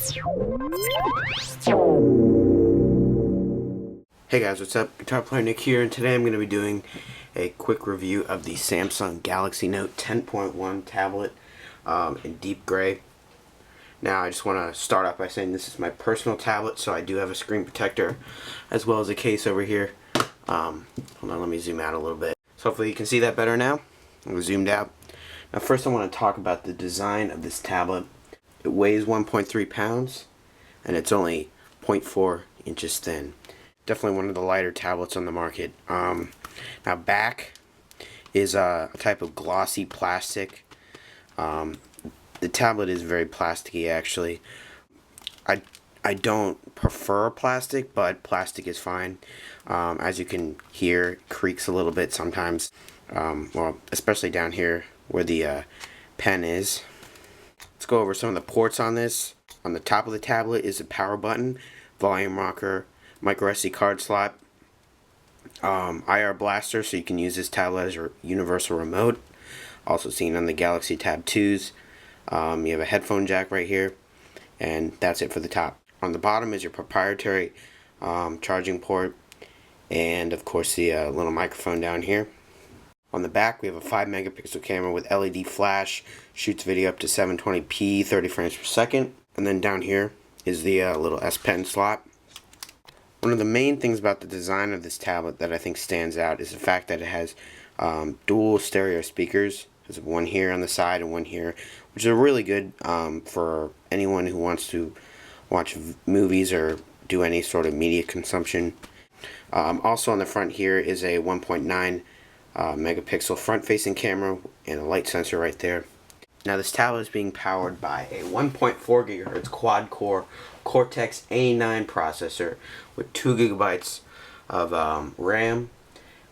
Hey guys, what's up? Guitar Player Nick here, and today I'm going to be doing a quick review of the Samsung Galaxy Note 10.1 tablet in deep gray. Now I just want to start off by saying this is my personal tablet, so I do have a screen protector as well as a case over here. Hold on, let me zoom out a little bit. So hopefully you can see that better now. I'm zoomed out. Now first I want to talk about the design of this tablet. It weighs 1.3 pounds and it's only 0.4 inches thin. Definitely one of the lighter tablets on the market. Now back is a type of glossy plastic. The tablet is very plasticky actually. I don't prefer plastic, but plastic is fine. As you can hear, it creaks a little bit sometimes. Well, especially down here where the pen is. Let's go over some of the ports on this. On the top of the tablet is a power button, volume rocker, micro SD card slot, IR blaster, so you can use this tablet as your universal remote. Also seen on the Galaxy Tab 2s. You have a headphone jack right here, and that's it for the top. On the bottom is your proprietary charging port, and of course the little microphone down here. On the back we have a 5 megapixel camera with LED flash, shoots video up to 720p 30 frames per second, and then down here is the little S Pen slot. One of the main things about the design of this tablet that I think stands out is the fact that it has dual stereo speakers. There's one here on the side and one here, which is really good for anyone who wants to watch movies or do any sort of media consumption. Also on the front here is a 1.9 megapixel front-facing camera and a light sensor right there. Now this tablet is being powered by a 1.4 gigahertz quad-core Cortex A9 processor with 2 gigabytes of RAM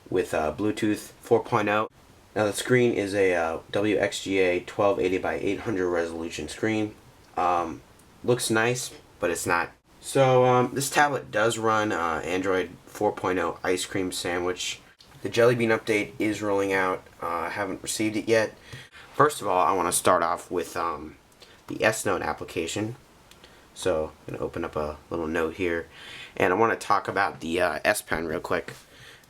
with Bluetooth 4.0. Now the screen is a WXGA 1280 by 800 resolution screen. Looks nice, but it's not. So this tablet does run Android 4.0 Ice Cream Sandwich. The Jelly Bean update is rolling out. I haven't received it yet. First of all, I want to start off with the S Note application. So I'm going to open up a little note here, and I want to talk about the S Pen real quick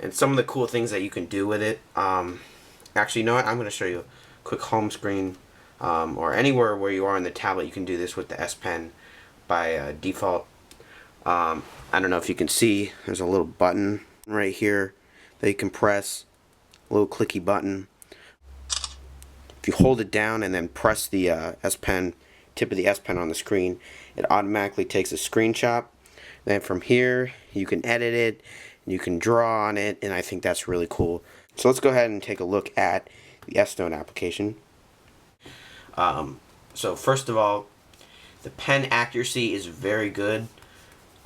and some of the cool things that you can do with it. Actually, you know what? I'm going to show you a quick home screen, or anywhere where you are in the tablet. You can do this with the S Pen by default. I don't know if you can see. There's a little button right here that you can press, a little clicky button. If you hold it down and then press the S Pen, tip of the S Pen on the screen, it automatically takes a screenshot. Then from here you can edit it, you can draw on it, and I think that's really cool. So let's go ahead and take a look at the S Note application. So first of all, the pen accuracy is very good.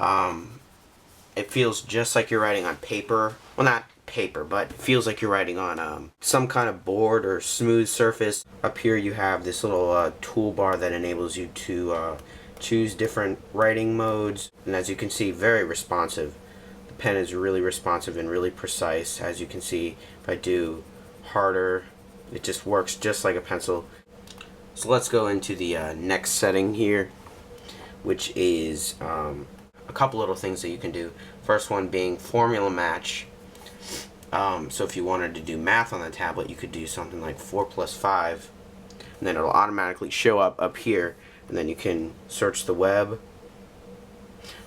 It feels just like you're writing on paper. Well, not paper, but it feels like you're writing on some kind of board or smooth surface. Up here you have this little toolbar that enables you to choose different writing modes, and as you can see, very responsive. The pen is really responsive and really precise. As you can see, if I do harder, it just works just like a pencil. So let's go into the next setting here, which is a couple little things that you can do. First one being formula match. So if you wanted to do math on the tablet, you could do something like 4 plus 5, and then it'll automatically show up here, and then you can search the web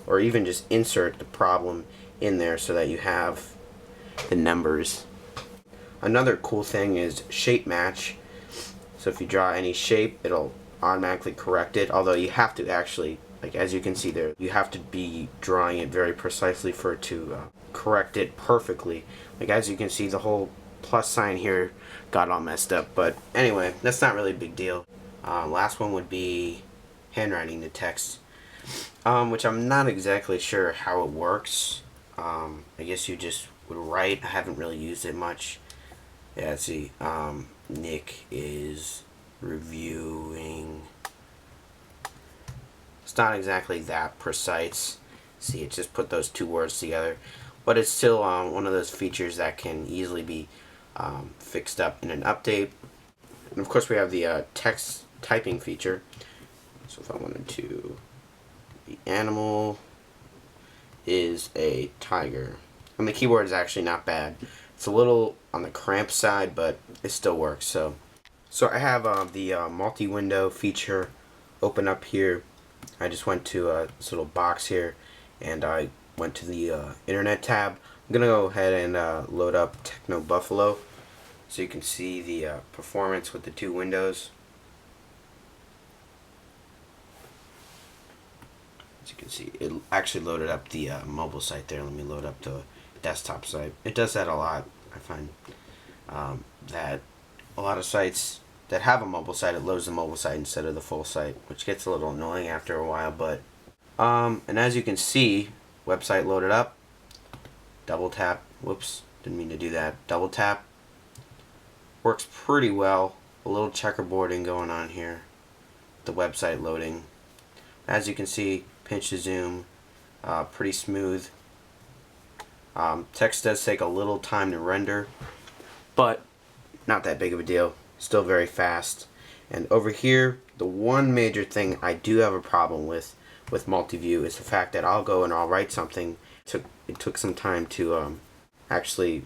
or even just insert the problem in there so that you have the numbers. Another cool thing is shape match. So if you draw any shape, it'll automatically correct it, although you have to actually, like as you can see there, you have to be drawing it very precisely for it to correct it perfectly. Like as you can see, the whole plus sign here got all messed up, but anyway, that's not really a big deal. Last one would be handwriting the text, which I'm not exactly sure how it works. I guess you just would write. I haven't really used it much. Yeah, let's see. Nick is reviewing. It's not exactly that precise. See, it just put those two words together, but it's still one of those features that can easily be fixed up in an update. And of course we have the text typing feature. So if I wanted to animal is a tiger. And the keyboard is actually not bad. It's a little on the cramped side, but it still works. So I have the multi-window feature open up here. I just went to this little box here, and I went to the Internet tab. I'm going to go ahead and load up Techno Buffalo so you can see the performance with the two windows. As you can see, it actually loaded up the mobile site there. Let me load up the desktop site. It does that a lot. I find that a lot of sites that have a mobile site, it loads the mobile site instead of the full site, which gets a little annoying after a while. But and as you can see, website loaded up. Double tap. Whoops, didn't mean to do that. Double tap. Works pretty well. A little checkerboarding going on here. The website loading. As you can see, pinch to zoom, pretty smooth. Text does take a little time to render, but not that big of a deal. Still very fast. And over here, the one major thing I do have a problem with multi-view is the fact that I'll go and I'll write something. It took some time to actually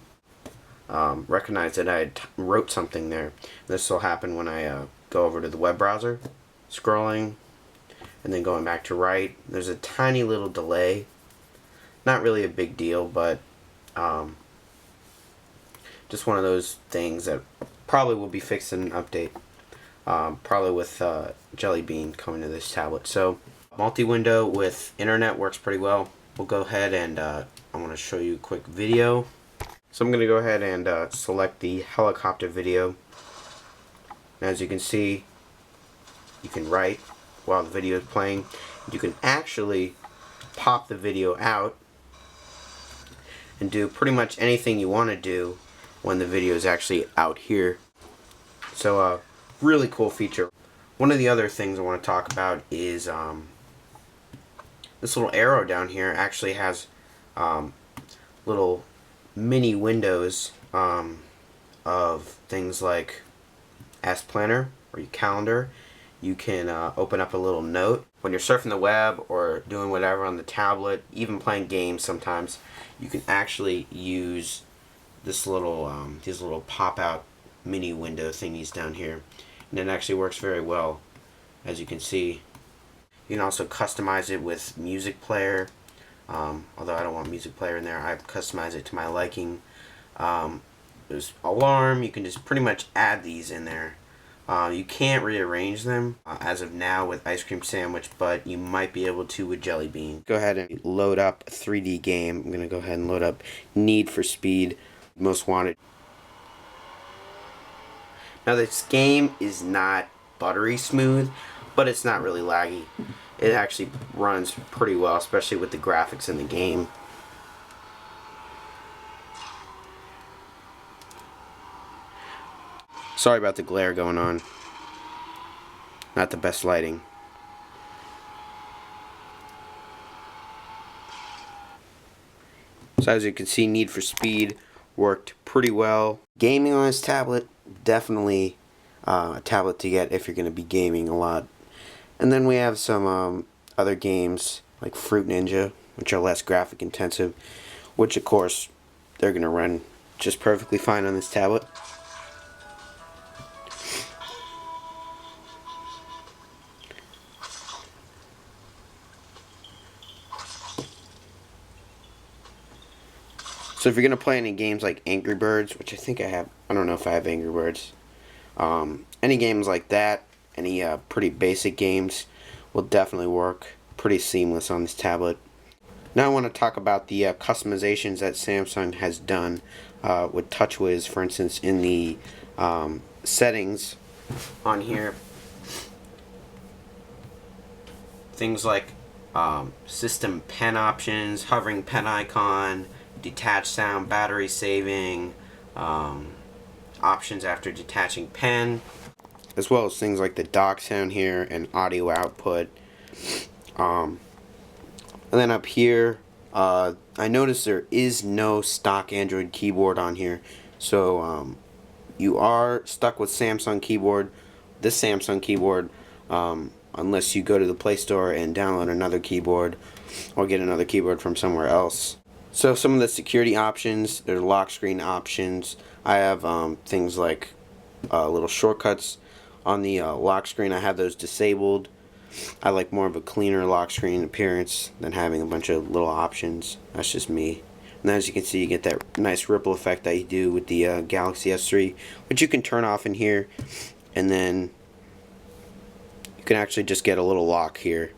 recognize that I wrote something there. This will happen when I go over to the web browser, scrolling, and then going back to write. There's a tiny little delay. Not really a big deal, but just one of those things that probably will be fixed in an update. Probably with Jelly Bean coming to this tablet. So multi-window with internet works pretty well. We'll go ahead and I want to show you a quick video. So I'm going to go ahead and select the helicopter video. And as you can see, you can write while the video is playing. You can actually pop the video out and do pretty much anything you want to do when the video is actually out here. So really cool feature. One of the other things I want to talk about is this little arrow down here actually has little mini windows of things like S Planner or your calendar. You can open up a little note when you're surfing the web or doing whatever on the tablet, even playing games sometimes. You can actually use this little these little pop-out mini window thingies down here, and it actually works very well. As you can see, you can also customize it with music player. Although I don't want music player in there, I've customized it to my liking. There's alarm. You can just pretty much add these in there. You can't rearrange them as of now with Ice Cream Sandwich, but you might be able to with Jelly Bean. Go ahead and load up a 3D game. I'm going to go ahead and load up Need for Speed Most Wanted. Now this game is not buttery smooth, but it's not really laggy. It actually runs pretty well, especially with the graphics in the game. Sorry about the glare going on. Not the best lighting. So as you can see, Need for Speed worked pretty well. Gaming on this tablet, definitely a tablet to get if you're going to be gaming a lot. And then we have some other games like Fruit Ninja, which are less graphic intensive, which of course they're going to run just perfectly fine on this tablet. So if you're going to play any games like Angry Birds, which I think I have, I don't know if I have Angry Birds, any games like that, any pretty basic games will definitely work pretty seamless on this tablet. Now I want to talk about the customizations that Samsung has done with TouchWiz. For instance, in the settings on here, things like system pen options, hovering pen icon, detached sound, battery saving, options after detaching pen, as well as things like the dock sound here and audio output. And then up here, I noticed there is no stock Android keyboard on here, so you are stuck with Samsung keyboard. This Samsung keyboard unless you go to the Play Store and download another keyboard or get another keyboard from somewhere else. So some of the security options, there's lock screen options. I have things like little shortcuts on the lock screen. I have those disabled. I like more of a cleaner lock screen appearance than having a bunch of little options. That's just me. And as you can see, you get that nice ripple effect that you do with the Galaxy S3, which you can turn off in here, and then you can actually just get a little lock here.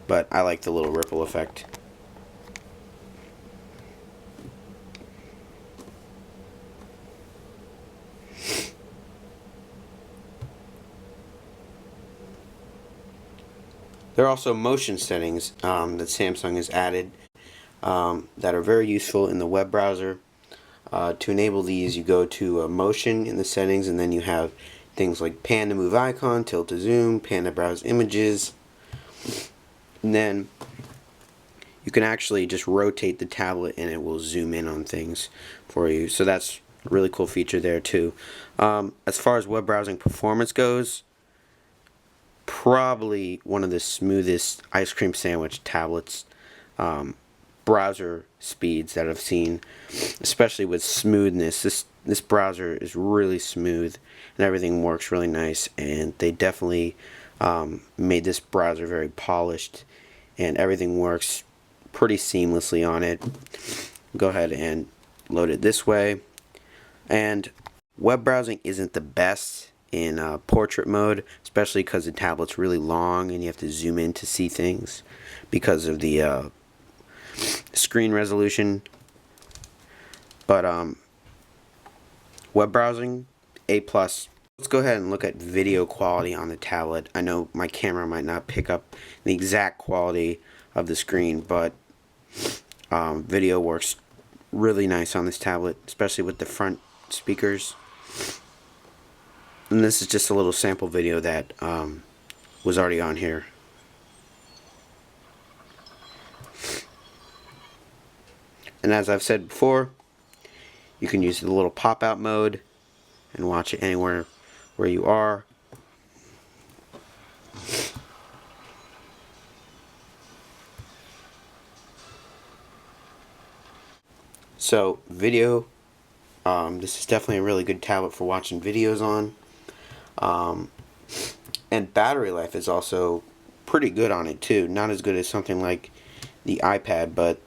But I like the little ripple effect. There are also motion settings that Samsung has added that are very useful in the web browser. To enable these, you go to motion in the settings, and then you have things like pan to move icon, tilt to zoom, pan to browse images, and then you can actually just rotate the tablet and it will zoom in on things for you. So that's a really cool feature there too. As far as web browsing performance goes, probably one of the smoothest ice cream sandwich tablets browser speeds that I've seen, especially with smoothness. This browser is really smooth and everything works really nice, and they definitely made this browser very polished and everything works pretty seamlessly on it. Go ahead and load it this way. And web browsing isn't the best in portrait mode, especially because the tablet's really long and you have to zoom in to see things because of the screen resolution. But web browsing, A+. Let's go ahead and look at video quality on the tablet. I know my camera might not pick up the exact quality of the screen, but video works really nice on this tablet, especially with the front speakers. And this is just a little sample video that was already on here. And as I've said before, you can use the little pop-out mode and watch it anywhere where you are. So video, this is definitely a really good tablet for watching videos on. And battery life is also pretty good on it too. Not as good as something like the iPad, but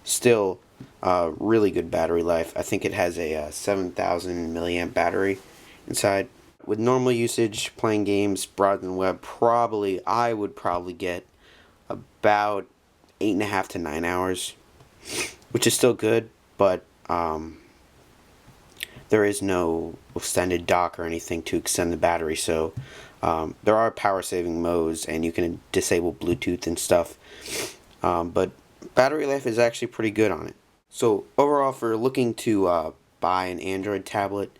still really good battery life. I think it has a 7,000 milliamp battery inside. With normal usage, playing games, browsing the web, I would probably get about 8.5 to 9 hours, which is still good, but there is no extended dock or anything to extend the battery, so there are power saving modes and you can disable Bluetooth and stuff, but battery life is actually pretty good on it. So overall, if you're looking to buy an Android tablet,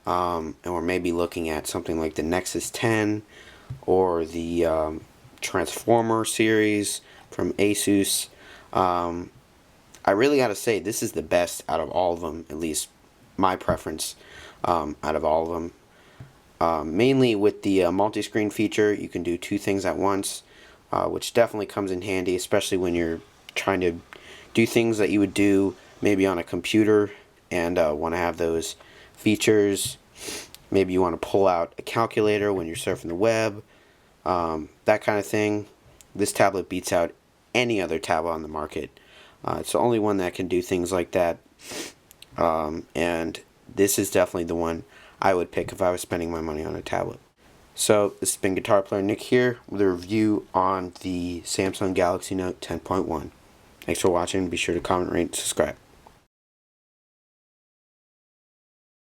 or maybe looking at something like the Nexus 10 or the Transformer series from Asus, I really gotta say this is the best out of all of them, at least my preference out of all of them. Mainly with the multi-screen feature, you can do two things at once, which definitely comes in handy, especially when you're trying to do things that you would do maybe on a computer and want to have those features. Maybe you want to pull out a calculator when you're surfing the web, that kind of thing. This tablet beats out any other tablet on the market. It's the only one that can do things like that, and this is definitely the one I would pick if I was spending my money on a tablet. So this has been Guitar Player Nick here with a review on the Samsung Galaxy Note 10.1. Thanks for watching. Be sure to comment, rate, and subscribe.